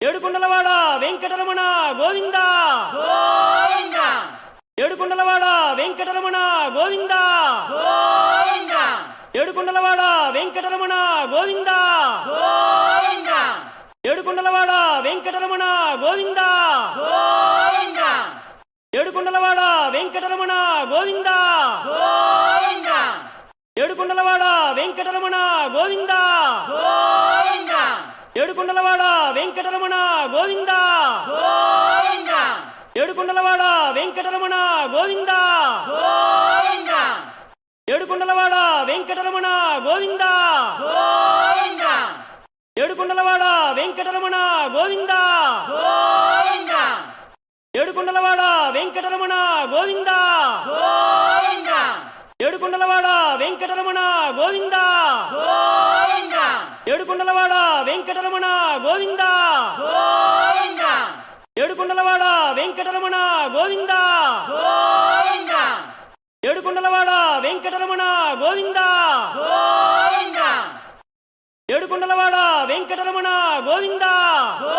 Edukondalavada Venkataramana Govinda Govinda Edukondalavada Venkataramana Govinda Govinda Edukondalavada Venkataramana Govinda Govinda Edukondalavada Venkataramana Govinda Govinda Edukondalavada Venkataramana Govinda Govinda Edukondalavada Venkataramana Govinda Govinda Edukondalavada Venkataramana Govinda Govinda Edukondalavada Venkataramana Govinda Govinda Edukondalavada Venkataramana Govinda Govinda Edukondalavada Venkataramana Govinda Govinda Edukondalavada Venkataramana Govinda Govinda Edukondalavada Venkataramana Govinda Govinda Edukondalavada Venkataramana Govinda Govinda Edukondalavada Venkataramana Govinda Govinda Edukondalavada Venkataramana Govinda Govinda Edukondalavada Venkataramana Govinda